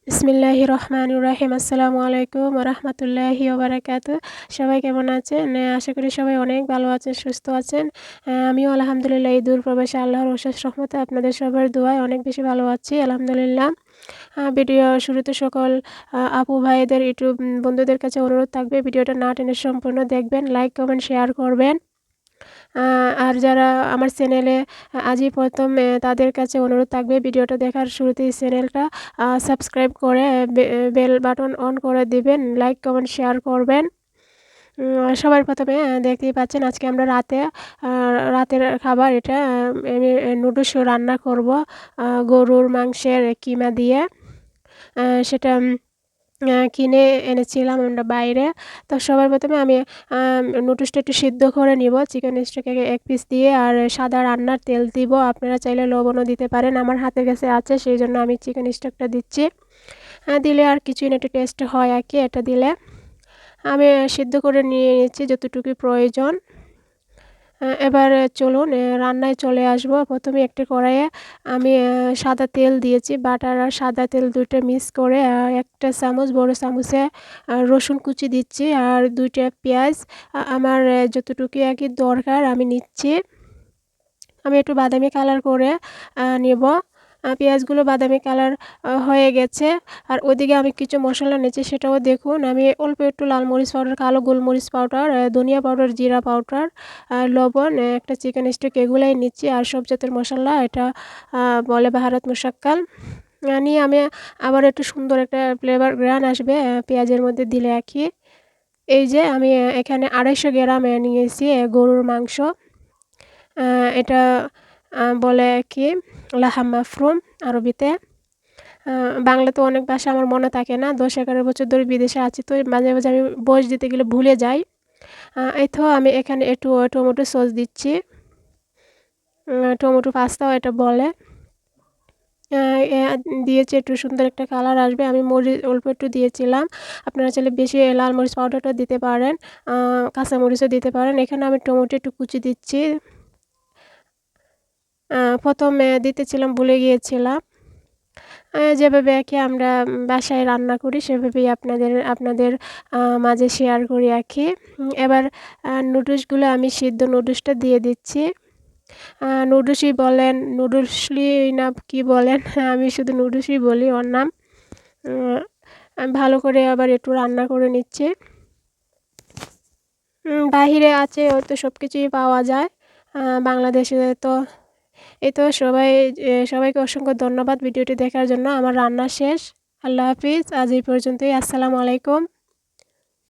বিসমিল্লাহির রহমানির রহিম। আসসালামু আলাইকুম ওয়া রাহমাতুল্লাহি ওয়া বারাকাতুহু। সবাই কেমন আছেন? আশা করি সবাই অনেক ভালো আছেন, সুস্থ আছেন। আমিও আলহামদুলিল্লাহ এই দূর প্রবাসে আল্লাহর অশেষ রহমতে আপনাদের সবার দোয়ায় অনেক বেশি ভালো আছি আলহামদুলিল্লাহ। ভিডিও শুরুতে সকল আপু ভাইদের ইউটিউব বন্ধুদের কাছে অনুরোধ থাকবে ভিডিওটা না টেনে সম্পূর্ণ দেখবেন, লাইক, কমেন্ট, শেয়ার করবেন। আর যারা আমার চ্যানেলে আজই প্রথম তাদের কাছে অনুরোধ থাকবে ভিডিওটা দেখার শুরুতেই চ্যানেলটা সাবস্ক্রাইব করে বেল বাটন অন করে দিবেন, লাইক, কমেন্ট, শেয়ার করবেন। সবার প্রথমে দেখতেই পাচ্ছেন আজকে আমরা রাতের খাবার এটা আমি নুডলস রান্না করব গরুর মাংসের কিমা দিয়ে। সেটা কিনে এনেছিলাম আমরা বাইরে। তো সবার প্রথমে আমি নুডলসটা একটু সিদ্ধ করে নিব। চিকেন স্টককে 1 পিস দিয়ে আর সাদা রান্নার তেল দিব। আপনারা চাইলে লবণও দিতে পারেন। আমার হাতের কাছে আছে সেই জন্য আমি চিকেন স্টকটা দিচ্ছি। দিলে আর কিছুই না, একটু টেস্ট হয় আর কি এটা দিলে। আমি সিদ্ধ করে নিয়ে নিচ্ছি যতটুকু প্রয়োজন। এবার চলুন রান্নায় চলে আসব। প্রথমে একটা কড়াইয়ে আমি সাদা তেল দিয়েছি। বাটার আর সাদা তেল ২ টা মিক্স করে ১ টা চামচ বড় চামচে রসুন কুচি দিচ্ছি আর ২ টা পেঁয়াজ আমার যতটুকু আর কি দরকার আমি নিচ্ছি। আমি একটু বাদামি কালার করে নেব। পেঁয়াজগুলো বাদামি কালার হয়ে গেছে। আর ওদিকে আমি কিছু মশলা নিচ্ছি সেটাও দেখুন। আমি অল্প একটু লাল মরিচ পাউডার, কালো গোলমরিচ পাউডার, ধনিয়া পাউডার, জিরা পাউডার, লবণ, একটা চিকেন স্টিক এগুলাই নিচ্ছি। আর সব জাতের মশলা এটা বলে বাহারাত মুশাক্কাল। নিয়ে আমি আবার একটু সুন্দর একটা ফ্লেভার ঘ্রাণ আসবে পেঁয়াজের মধ্যে দিলে আর কি। এই যে আমি এখানে ২৫০ গ্রাম নিয়েছি গরুর মাংস। এটা বলে কি লাহাম মাফরুম আরবিতে। বাংলাতে অনেক ভাষা আমার মনে থাকে না। ১০-১১ বছর ধরে বিদেশে আছি, তো মাঝে, মাঝে আমি বয়স দিতে গেলে ভুলে যাই। এই তো আমি এখানে একটু টমেটো সস দিচ্ছি। টমেটো পাস্তাও এটা বলে। দিয়েছি একটু সুন্দর একটা কালার আসবে। আমি মরিচ অল্প একটু দিয়েছিলাম। আপনারা চাইলে বেশি লাল মরিচ পাউডারটা দিতে পারেন, কাঁচামরিচও দিতে পারেন। এখানে আমি টমেটো একটু কুচি দিচ্ছি। প্রথমে দিতেছিলাম ভুলে গিয়েছিলাম। যেভাবে আর কি আমরা বাসায় রান্না করি সেভাবেই আপনাদের মাঝে শেয়ার করি আর কি। এবার নুডলসগুলো আমি সিদ্ধ নুডলসটা দিয়ে দিচ্ছি। নুডলসই বলেন, নুডলসই না কি বলেন, আমি শুধু নুডলসই বলি ওর নাম। আমি ভালো করে আবার একটু রান্না করে নিচ্ছি। বাহিরে আছে হয়তো সব কিছুই পাওয়া যায়। বাংলাদেশে তো এই তো সবাইকে অসংখ্য ধন্যবাদ ভিডিওটি দেখার জন্য। আমার রান্না শেষ। আল্লাহ হাফিজ। আজ এই পর্যন্তই। আসসালামু আলাইকুম।